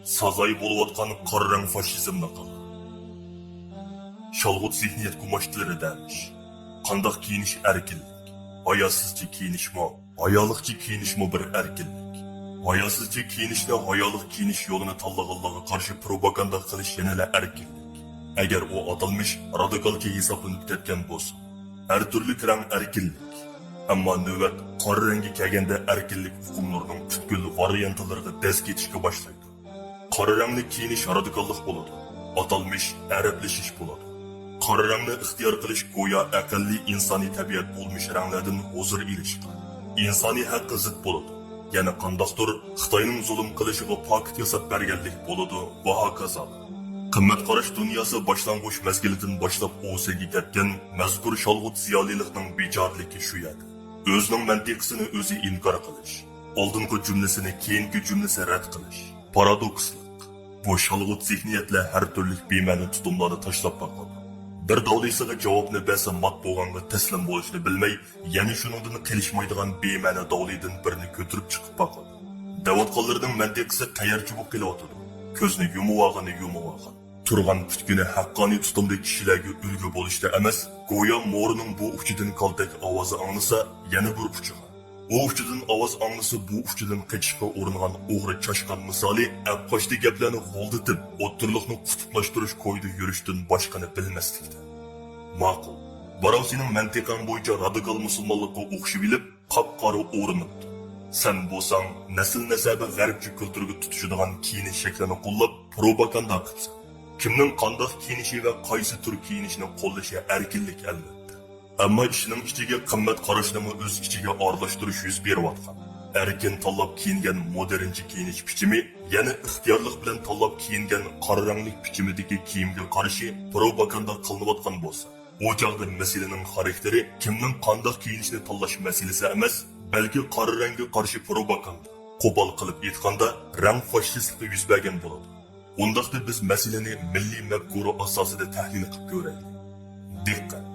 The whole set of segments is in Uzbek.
Сазай болуатқан қарраң фашизмны қала. Шалғыт зихниет күмаштылары дәміш. Қандақ киініш әркелік. Аясызчы киініш мо, аялықчы киініш мо бір әркелік. Аясызчы киінішне аялық киініш yolunu таллағаллаға қаршы пропаганда қылыш енелі әркелік. Әгер о аталмыш радикалки хисапланып кеткен болса, әр түрлі кірәң әркелік. Әмма нөвәт қары рәңге кәгенде әркелік үкімлерінің түткіл вариантыларға дәс кетішке башлайды. Қары рәңлі киініш радикаллық болады. Аталмыш әрәплешіш болады. Қары рәңлі ixtiyar qilish go'yo aqlli insoniy tabiat bo'lmish ranglardan huzur ilishqa. İnsani haqqi zid bo'ladi. Yana qandaqdir Xitoyning zulm qilishiga paket yasab berganlik bo'ladi va hokazo. Qimmat qarash dunyosi boshlang'ich mezgilidan boshlab o'siga ketgan mazkur sholg'ut ziyolilikning bejorligi shu edi. O'zining mantiqisini o'zi inkor qilish, oldingi jumlasini keyingi jumlasi rad qilish. Paradokslik. Bu sholg'ut zihniyatlar har turli bema'ni tutumlarni tashlab qo'yadi. Bir davlisiga javobni bersa mat bo'lganga taslim bo'lishni bilmay, yana shuningdan qilishmaydigan bema'ni davlidan birini ko'tirib chiqib qo'yadi. Davatqonlarning mantiqisi qayerchi bo'lib kelyapti. Ko'zni yumib turgan putkuni haqqoniy tutumli kishilarga ulgu bo'lishda emas, go'yo mo'rining bu uchidan qaldak ovozi anglasa, yana bir uchiga. O uchidan ovoz anglasa, bu uchidan qechishga uringan o'g'ri chashqan misoli aqoshli gaplarni g'oldatib, o'ttirliqni qutuplashtirish ko'yda yurishdan boshqani bilmaslikda. Ma'qul. Birov sening mantiqan bo'yicha radikal musulmonlikqa o'xshab bilib, qop-qora o'rinibdi. Sen bo'lsang, nasl-nasabi g'arbchi kulturga tutishadigan kiyinish shaklini qo'llab, propaganda qilsan. Kimning qandoq kiyinishi va qaysi tur kiyinishni qo'llashi erkinlik albatta. Ammo ishining ichiga qimmat qarashni o'z ichiga aralashtirish yuz beryapti. Erkin tanlab kiyingan modernchi kiyinish bichimi, yana ixtiyorlik bilan tanlab kiyingan qora rangli bichimidagi kiyimga qarshi propaganda qilinayotgan bo'lsa, o chog'da masalaning xarakteri kimning qandoq kiyinishni tanlash masalasi emas, balki qora rangga qarshi propaganda. Qo'pol qilib aytganda, rang fashistligi yuz bergan bo'ladi. Undaqda biz masalani milliy mafkura asosida tahlil qilib ko'raylik. Diqqat!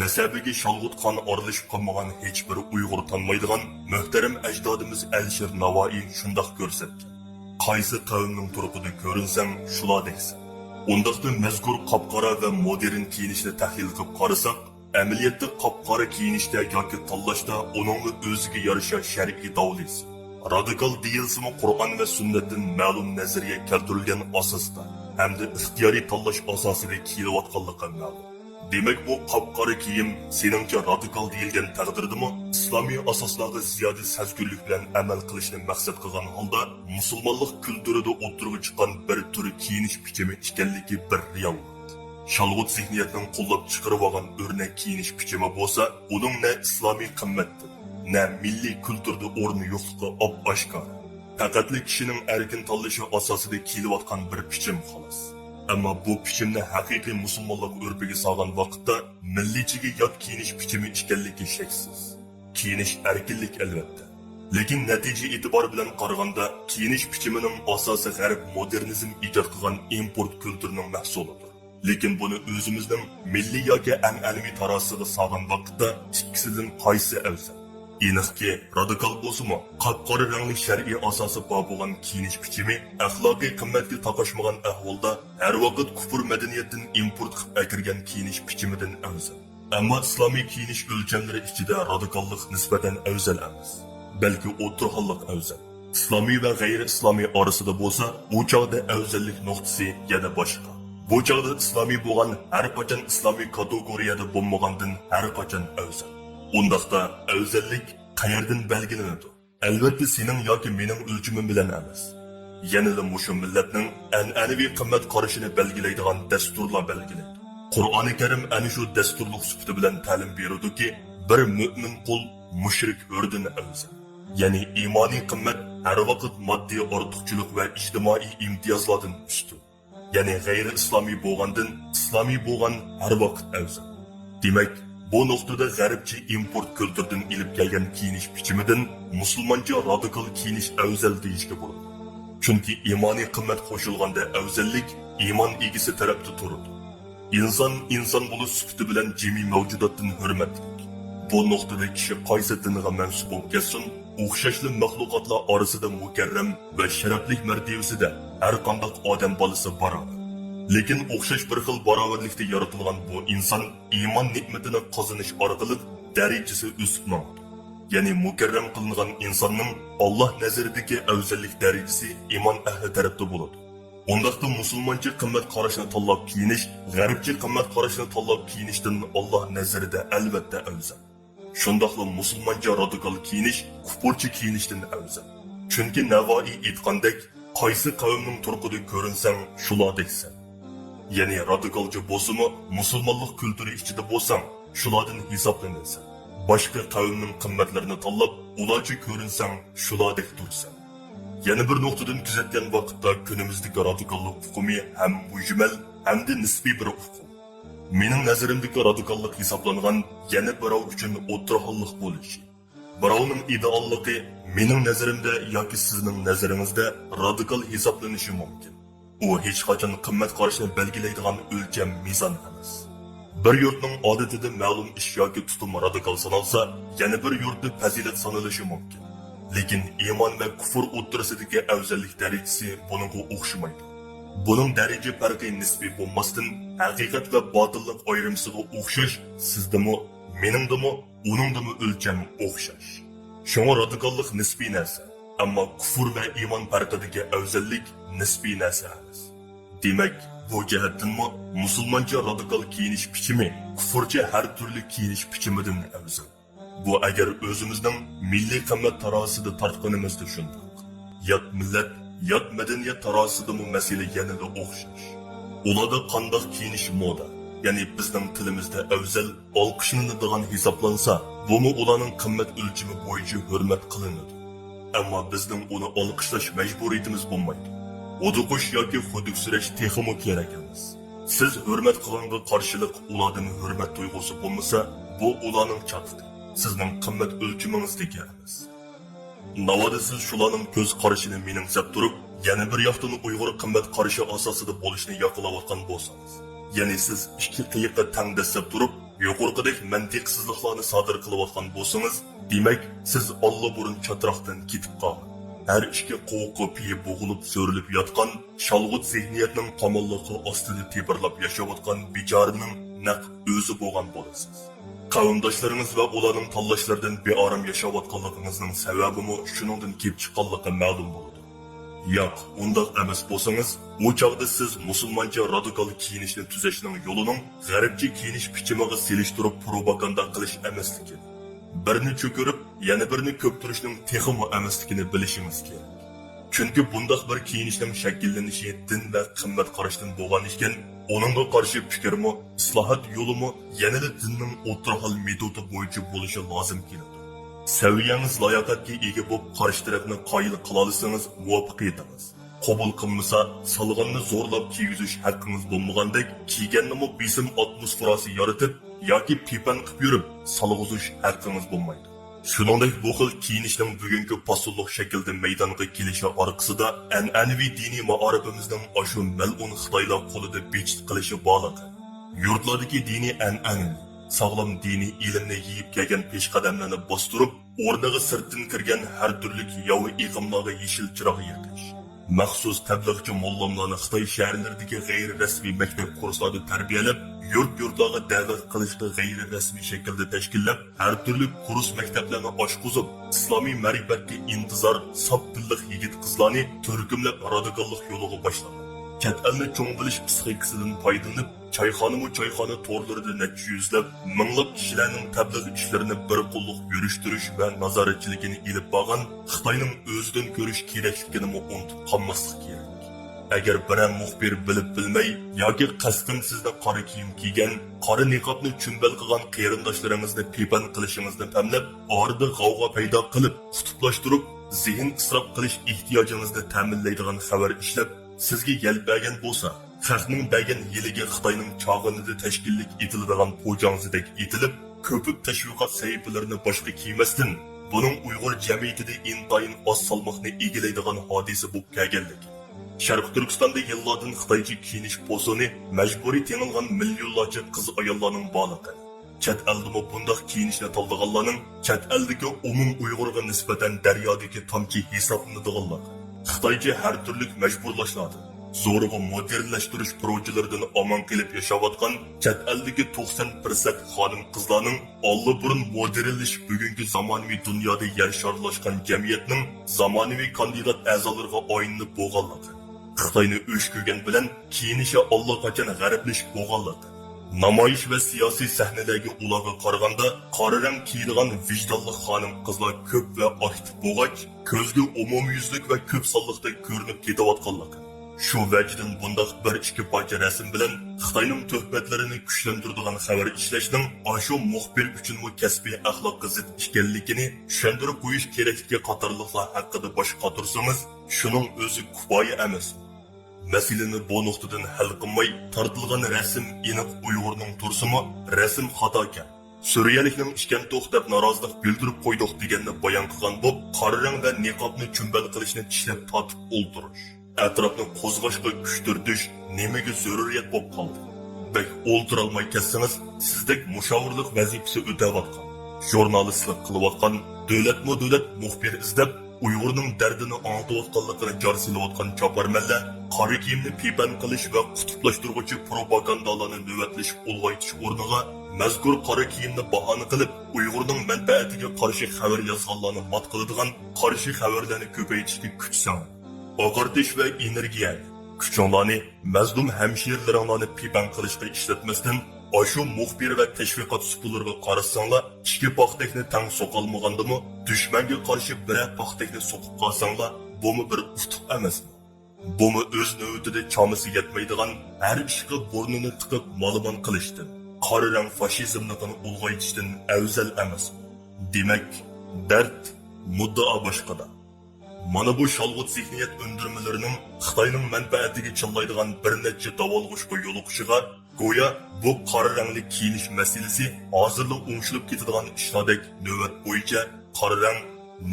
Nasabiga sholg'ut qon oralashib qolmagan hech bir Uyg'ur tanmaydigan muhtaram ajdodimiz Alisher Navoiy shundoq ko'rsatgan. Qaysi qavmning turqida ko'rinsang, shular deysan. Undaqda mazkur qop-qora va modern kiyinishni tahlil qilib qarasak, amaliyotda qop-qora kiyinishda yoki tanlashda uning o'ziga yarasha shar'iy davlisi. Radikal deyilsimi Qur'on va sunnatdan ma'lum nazariya keltirilgan asosda hamda ixtiyoriy tanlash asosida kiyilayotganligi ma'lum. Demak bu qop-qora kiyim seningcha radikal deyilgan taqdirdimi, islomiy asoslarga ziyoda sezgurlik bilan amal qilishni maqsad qilgan holda musulmonlik kulturida o'tirib chiqqan bir tur kiyinish bichimi ekanligi bir reallik. Sholg'ut zihniyatning qo'llab chiqarib olgan o'rnak kiyinish bichimi bo'lsa, uning na islomiy qimmatdir, na milliy kulturda o'rni yo'qligi op-oshkor. Faqatli kishining erkin tanlashi asosida kelayotgan bir bichim xolos. Ammo bu bichimni haqiqiy musulmonlik urfiga solgan vaqtda millichiga yot kiyinish bichimi ekanligi shaksiz. Kiyinish erkinlik albatta. Lekin natija e'tibori bilan qaraganda kiyinish bichimining asosi g'arb modernizm ijod qilgan import kulturining mahsulidir. Lekin buni o'zimizning milliy yoki an'anaviy tarosiga solgan vaqtda ikkisidan qaysi afzal? Aniqki, radikal bo'lsa-mu, qop-qora rangli shar'iy asosi bor bo'lgan kiyinish bichimi axloqiy qimmatga taqashmagan ahvolda har vaqt kufr madaniyatidan import qilib akirgan kiyinish bichimidan afzal. Ammo islomiy kiyinish o'lchamlari ichida radikallik nisbatan afzal emas, balki o'tirxonlik afzal. Islomiy va g'ayri islomiy orasida bo'lsa, u chog'da afzallik nuqtasi yana boshqa. Bu chog'da islomiy bo'lgan har qachon islomiy kategoriyada bo'lmagandan har qachon afzal. Undaqda afzallik qayerdan belgilanadi? Albatta sening yoki mening o'lchimim bilan emas. Yanada mushu millatning an'anaviy qimmat qarashini belgilaydigan dasturlar belgilaydi. Qur'oni Karim ana shu dasturlik sifati bilan ta'lim beradiki, bir mu'min qul mushrik o'rdan afzal. Ya'ni iymoniy qimmat har vaqt moddiy ortiqchilik va ijtimoiy imtiyozlardan ustun. Ya'ni g'ayri islomiy bo'lgandan islomiy bo'lgan har vaqt afzal. Demak, bu nuqtada g'arbchi import kulturdan ilib kelgan kiyinish bichimidan musulmoncha radikal kiyinish afzal deyishga bo'ladi. Chunki iymoniy qimmat qo'shilganda afzallik iymon egisi tarafda turadi. Inson bo'lish sifati bilan jami mavjudotdan hurmatli. Bu nuqtada kishi qaysi dinga mansub bo'lib kelsin, o'xshashli mahluqotlar orasida mukarram va sharafli martabasida har qanday odam bolasi bor. Lekin o'xshash bir xil barobarlikda yaratilgan bu inson iymon ne'matini qozonish orqali darajasi o'sib boradi. Ya'ni mukarram qilingan insonning Alloh nazaridagi afzallik darajasi iymon ahli tarafda bo'ladi. Ondaqda musulmoncha qimmat qarashni tanlab kiyinish, g'arbcha qimmat qarashni tanlab kiyinishdan Alloh nazarida albatta afzal. Shundaqla musulmoncha radikal kiyinish, kufurcha kiyinishdan afzal. Chunki Navoiy aytgandek, qaysi qavmning turqida ko'rinsang, shulardeksan. Ya'ni radikalcha bo'lsa-mu, musulmonlik kulturi ichida bo'lsang, shulardan hisoblanasan. Boshqa qavmning qimmatlarini tanlab, ularcha ko'rinsang, shulardek tursan. Yana bir nuqtadan kuzatgan vaqtda kunimizdagi radikallik hukmi ham mujmal, ham da nisbiy bir hukm. Mening nazarimdagi radikallik hisoblangan yana birov uchun o'tirxonlik bo'lishi. Birovning idealligi mening nazarimda yoki sizning nazaringizda radikal hisoblanishi mumkin. U hech qachon qimmat qarashni belgilaydigan o'lcham mezon emas. Bir yurtning odatida ma'lum ish yoki tutum radikal sanalsa, yana bir yurtda fazilat sanalishi mumkin. Lekin iymon va kufr o'rtasidagi afzallik darajasi buningga o'xshamaydi. Buning daraja farqi nisbiy bo'lmasdan, haqiqat va botillik ayrimisiga o'xshash, sizdimi, meningdimi, uningdimi o'lcham o'xshash. Shunga radikallik nisbiy narsa, ammo kufr va iymon farqidagi afzallik nisbiy narsa emas. Demak, bu jihatdanmi musulmoncha radikal kiyinish bichimi kufrcha har turli kiyinish bichimidan afzal. Bu agar o'zimizning milliy qimmat tarosida tortganimizda shundoq. Yot millat, yot madaniyat tarosidimi masala yanada o'xshash. Ularda qanday kiyinish moda, ya'ni bizning tilimizda afzal olqishlanadigan hisoblansa, bumi ularning qimmat o'lchami bo'yicha hurmat qilinadi. Ammo bizning uni olqishlash majburiyatimiz bo'lmaydi. O'duqish yoki xuduksirash texmo kerak emas. Siz hurmat qilganga qarshilik ulardan hurmat tuyg'usi bo'lmasa, bu ularning chatidir. Sizning qimmat o'lchamingizdagi emas. Navoda siz shularning ko'z qarashini menimsab turib, yana bir yoqdan Uyg'ur qimmat qarashi asosida bo'lishni yoqlayotgan bo'lsangiz, ya'ni siz ikki qiyiqqa tang dastlab turib, yuqorqidek mantiqsizliklarni sodir qilayotgan bo'lsangiz, demak, siz Alloh burun chatroqdan ketib qolgan. Her ishga qo'piyi bo'g'ilib so'rilib yotgan, shalg'ut zihniyatning qamolligi ostida tebirlab yashayotgan bechorning naq o'zi bo'lgan bo'lasiz. Qavmdoshlaringiz va ularning tanlashlaridan beorom yashayotganligingizning sababimi shuningdan kelib chiqqanligi ma'lum bo'ldi. Yo'q, undaq emas bo'lsangiz, u chog'da siz musulmoncha radikal kiyinishni tuzashning yo'lining g'arbcha kiyinish bichimiga selishtirib propaganda qilish emasligi. Birini cho'kirib, yana birini ko'ptirishning texmo emasligini bilishingiz kerak. Chunki bundaq bir kiyinishning shakllanishi din va qimmat qarashdan bo'lgan ekan, onunga qarshi fikrmi, islohot yo'limi yanada dinning o'tirxil metodi bo'yicha bo'lishi lozim keladi. Saviyangiz layoqatga ega bo'lib qarshi tarafni qoyil qila olsangiz muvaffaqiyatimiz. Qabul qilmasa, salg'onni zo'rlab kiygizish haqqingiz bo'lmagandek, kiyganni besim atmosferasi yaratib yoki pipan qilib yurib, salg'izish haqqingiz bo'lmaydi. Shuningdek, bu xil kiyinishning bugungi pasulliq shaklda maydonga kelishi orqasida an'anaviy diniy ma'orifimizning ashu mal'un Xitoylar qo'lida bechit qilishi bog'liq. Yurtlardagi diniy an'ana, sog'lom diniy ilmni yeyib kelgan peshqadamlarni bostirib, o'rniga sirtdan kirgan har turli yovi iqimlarga yeshil chiroq yoqish. Maxsus tablig'chi mollamlarni Xitoy shaharlaridagi g'ayri-rasmiy maktab kurslarida tarbiyalab, yurt-yurtlarga da'vat qilishda g'ayri-rasmiy shaklda tashkillab, har turli kurs maktablarni oshqozib, islomiy ma'rifatga intizor sop dillik yigit-qizlarni turkumlab radikallik yo'liga boshladi. Chet elni cho'ng bilish psixikasidan foydalanib, choyxona to'rlarida necha yuzlab, minglab kishilarning tabligh ishlarini bir qo'lliq yurishtirish va nazoratchiligini ilib borgan Xitoyning o'zidan ko'rish kerakligini unutib qolmaslik kerak. Agar biror muxbir bilib bilmay yoki qasddan sizda qora kiyim kiygan, qora niqobni chumbal qilgan qarindoshlaringizni pipan qilishingizni tamlab, orada g'avg'o paydo qilib, qutblashtirib, zehn isrof qilish ehtiyojingizni ta'minlaydigan xabar ishlab sizga yalpagan bo'lsa, xalqning bergan yiliga Xitoyning chog'inida tashkillik etiladigan po'jangzidek etilib, ko'pib tashviqot sahifalarini boshqa kiymasdan, buning Uyg'ur jamiyatida intayin oz salmoqni egallaydigan hodisa bo'lib kelganligi. Sharq Turkistonda yillardan Xitoycha kiyinish posoni majburiy tengilgan millionlarcha qiz ayollarning borligi. chet eldimi bundaq kiyinishni tanlaganlarning chet eldagi umum Uyg'urga nisbatan daryodagi tomchi hisoblanadiganlar. Xitoycha har turli majburlashlardi. Zo'rg'a modernlashtirish projelaridan omon qilib yashayotgan chet eldagi 90% xonim-qizlarning allburun modernlashish bugungi zamonaviy dunyoda yer sharlashgan jamiyatning zamonaviy kandidat a'zolariga o'yinib bo'lganligi. Xitoyni o'ch ko'rgan bilan kiyinishi allaqachon g'arblashib bo'lganligi. Namoyish va siyosiy sahnalarga ularga qaraganda qora rang kiyilgan vijdonli xonim-qizlar ko'p va aktiv bo'lgach, ko'zga umumyuzlik va ko'p sonliqda ko'rinib ketayotganligi. Shu vajdan bundaq bir ikki parcha rasm bilan Xitoyning tuhmatlarini kuchlantiradigan xabar ishlashning ashu muxbir uchun kasbiy axloqqa zid ekanligini tushuntirib qo'yish kerakligi qatorliqlar haqida bosh qotirsangiz, shuning o'zi kifoya emas. Masalani bu nuqtadan hal qilmay tortilgan rasm aniq Uyg'urning tursimi, rasm xatokan. Suriyalikning ishkan to'xtab norozilik bildirib qo'ydik deganni bayon qilgan bu qora rang va niqobni chumbal qilishni tishlab tortib o'ldirish. Atrofni qo'zg'ashga kuchtirdish nimaga zaruriyat bo'lib qoldi. Bak o'ltirolmay ketsangiz, sizdek mushovirlik vazifasi o'tayotgan, jurnalistlik qilayotgan, davlat muxbir izlab Uyg'urning dardini anlatayotganligini jar silayotgan choparmanlar qora kiyimni pipan qilish va qutblashtiruvchi propagandalarni navbatlash ulg'aytish o'rniga mazkur qora kiyimni bahona qilib Uyg'urning manfaatiga qarshi xabar yozganlarni mat qiladigan qarshi xabarlarni ko'paytirishga kuch soladi. Oqartish va energiya kuchinglarni mazlum hamshirlaringlarni pipan qilishga ishlatmasdan ashu muxbir va tashviqot supulariga qarasanglar, ikki paxtakni tang so'qolmagandimi, dushmanga qarshi bir paxtakni so'qib qolsanglar, bumi bir utuq emasmi? Bumi o'z navbatida chamasi yetmaydigan har ishga burnini tiqib malibon qilishdi. Qora rang fashizmni ulg'aytishdan afzal emasmi? Demak, dard muddao boshqada. Mana bu shalg'ut zihniyat undirmalarining Xitoyning manfaatiga chillaydigan bir necha davolg'ushga yo'liqishiga go'yo bu qora rangli kiyinish masalasi hozirda o'ngshilib ketadigan ishlardek navbat bo'yicha qora rang,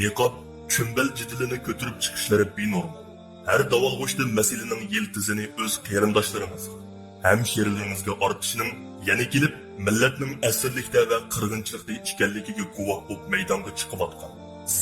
niqob, chumbal jidilini ko'tarib chiqishlari benormal. Har davolg'ushda masalaning yiltizini o'z qarindoshlaringizga, hamshirlaringizga ortishining yana kelib millatning asirlikda va qirg'inchilikda ekanligiga guvoh bo'lib maydonga chiqayotgan.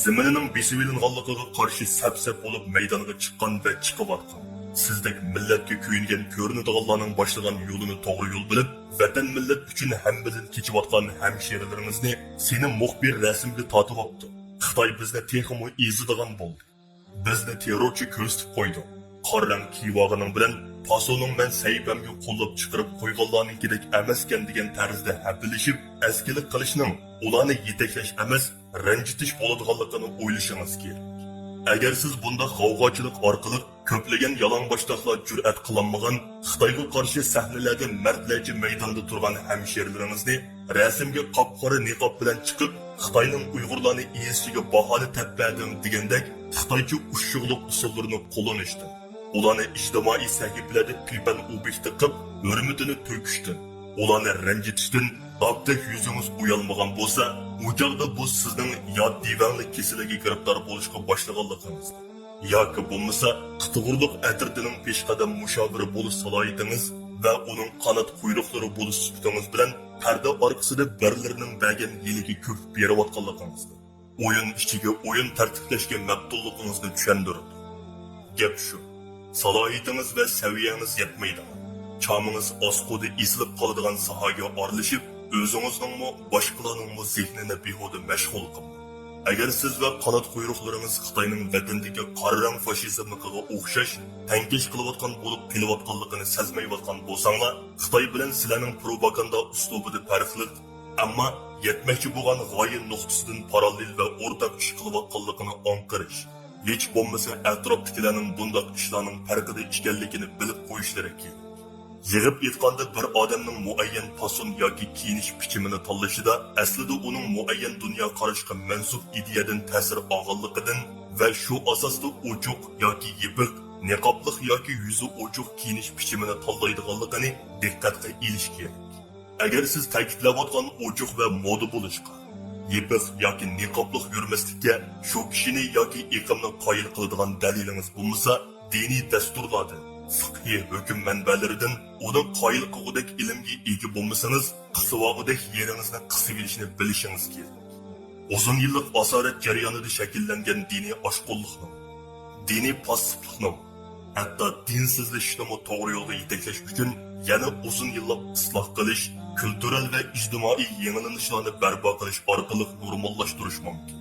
Ziminining besivilinganligiga qarshi sap-sap bo'lib maydonga chiqqan va chiqayotgan. Sizdek millatga kuyingan ko'rinadiganlarning boshlagan yo'lini to'g'ri yo'l bilib, vatan millat uchun hammadan kechayotgan hamshiralaringizni seni muxbir rasmga tortib oldi. Xitoy bizni texmo ezadigan bo'ldi. Bizni terrorchi ko'rsatib qo'ydi. Qora rang kiyvog'ining bilan pasoning men sayfamga qo'llab chiqarib qo'yganlarnikidek emaskan degan tarzda hapilishib, askilik qilishning ularni yetaklash emas, ranjitish bo'ladiganligini o'ylashingiz kerak. Agar siz bunda g'avg'ochilik orqali ko'plagan yalangboshliqlar jur'at qilolmagan, Xitoyga qarshi sahnalarda mardlarcha maydonda turgan hamshirlaringizni rasmga qop-qora niqob bilan chiqib, Xitoyning Uyg'urlarni ezishiga bahona tapbadim degandek Xitoycha ushshuqliq usullarini qo'llanishdi. Ularni ijtimoiy sahifalarda pipan ubishti qilib, hurmatini to'kishdi. Ularni ranjitishdan Abdek yüzünüz uyalmagan bo'lsa, u chog'da bu sizning yo divanlik kesiliga giribdor bo'lishga boshlaganligingiz yoki bo'lmasa qitug'urliq atirdining peshqadam mushoviri bo'lish salohiyatingiz va uning qanot quyruqlari bo'lish suhbatingiz bilan parda orqasida birlarining bergan yiliga ko'p berayotganligingiz. O'yin ichiga o'yin tartiblashga mabdulligingizni tushundirdi. Gap shu. Salohiyatingiz va saviyangiz yetmaydi. Chamingiz osqo'da esilib qoladigan sohaga orlashib, o'zingizning boshqalarning zihnini behuda mashg'ul qilmang. Agar siz va qanot quyruqlaringiz Xitoyning vatandagi qora rang fashizmiga o'xshash tankish qilayotgan bo'lib kelayotganligini sezmayotgan bo'lsanglar, Xitoy bilan sizlarning propaganda uslubida farqli, ammo yetmoqchi bo'lgan g'oya nuqtasidan parallel va o'rtaq ish qilayotganligini anqirish. Hech bo'lmasa atrofdagilarning bunday ishlarning farqida ekanligini bilib qo'yishlari kerak. Yig'ib aytganda bir odamning muayyan fason yoki kiyinish bichimini tanlashida aslida uning muayyan dunyo qarashiga mansub ideyadan ta'sir olganligidan va shu asosda ochiq yoki yipiq, niqoblik yoki yuzi ochiq kiyinish bichimini tanlaydiganligini diqqatga olish kerak. Agar siz ta'kidlayotgan ochiq va moda bo'lishga, yipiq yoki niqoblik yurmaslikka shu kishini yoki iqimni qoyil qiladigan dalilingiz bo'lmasa, diniy dasturlardan fiqhiy hukm manbalaridan uning qoyil qilgudek ilmga ega bo'lmasangiz, qisivog'idek yeringizni qisib olishni bilishingiz kerak. Uzun yillik asorat jarayonida shakllangan diniy oshqo'llikni, diniy passivlikni, hatto dinsizlashishni to'g'ri yo'lga yetaklash uchun yana uzun yillik isloh qilish, kultural va ijtimoiy yangilanishlarni barpo qilish orqali normallashtirish mumkin.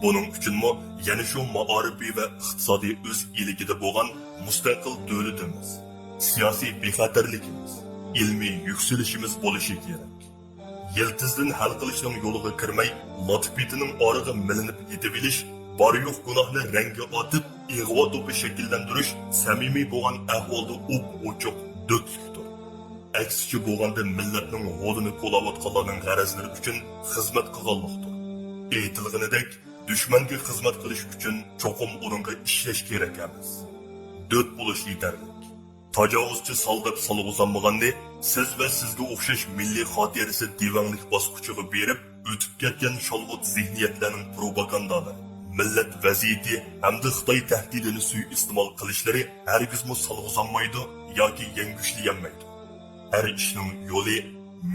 Buning uchunmi yana shu maorifiy va iqtisodiy o'z eligida bo'lgan mustaqil davlatimiz, siyosiy bexatarligimiz, ilmiy yuksalishimiz bo'lishi kerak. Yiltizdan hal qilishning yo'liga kirmay, lotfitining origa milinib yetib olish, bor yo'q gunohni rangga otib, ig'vo to'pi shakllantirish samimiy bo'lgan ahvolda o'p-o'choq do'tlikdir. Aksicha bo'lganda millatning g'olini qo'llayotganlarning g'arazlari uchun xizmat qilganlikdir. Aytilganidek, dushmanga xizmat qilish uchun cho'qim o'ringa ishlash kerak emas. Do't bo'lish yetarli. Tajovuzchi soldab solg'uzanmaganni siz va sizga o'xshash milliy xotirasi divanlik bosqichiga berib, o'tib ketgan sholg'ut zihniyatlarning propagandalari, millat vaziyati hamda Xitoy tahdidini suiiste'mol qilishlari hargizmi solg'uzanmaydi yoki yangushlanmaydi. Har ishning yo'li,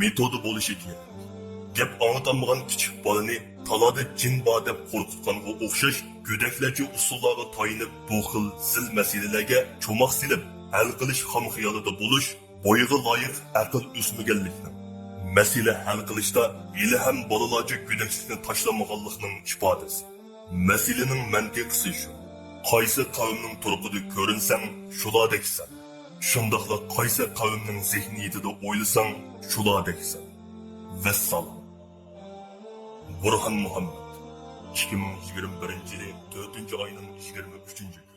metodi bo'lishi kerak. Gap anlatanmagan kichik bolani talada jin bor deb qo'rqitganga o'xshash go'daklarcha usullarga tayinib bu xil zil masalalarga cho'moq silib hal qilish ham xiyolida bo'lish bo'yiga loyiq aql o'smaganlikni. Masala hal qilishda hali ham bolalarcha go'daklikni tashlamaganlikning ifodasi. Masalaning mantiqisi shu. Qaysi qavmning turqida ko'rinsang, shulardeksan. Shundaqla qaysi qavmning zihniyatida o'ylasang, shulardeksan. Vassalom. Burhan Muhammad 2021 yili 4 oyning 23 kuni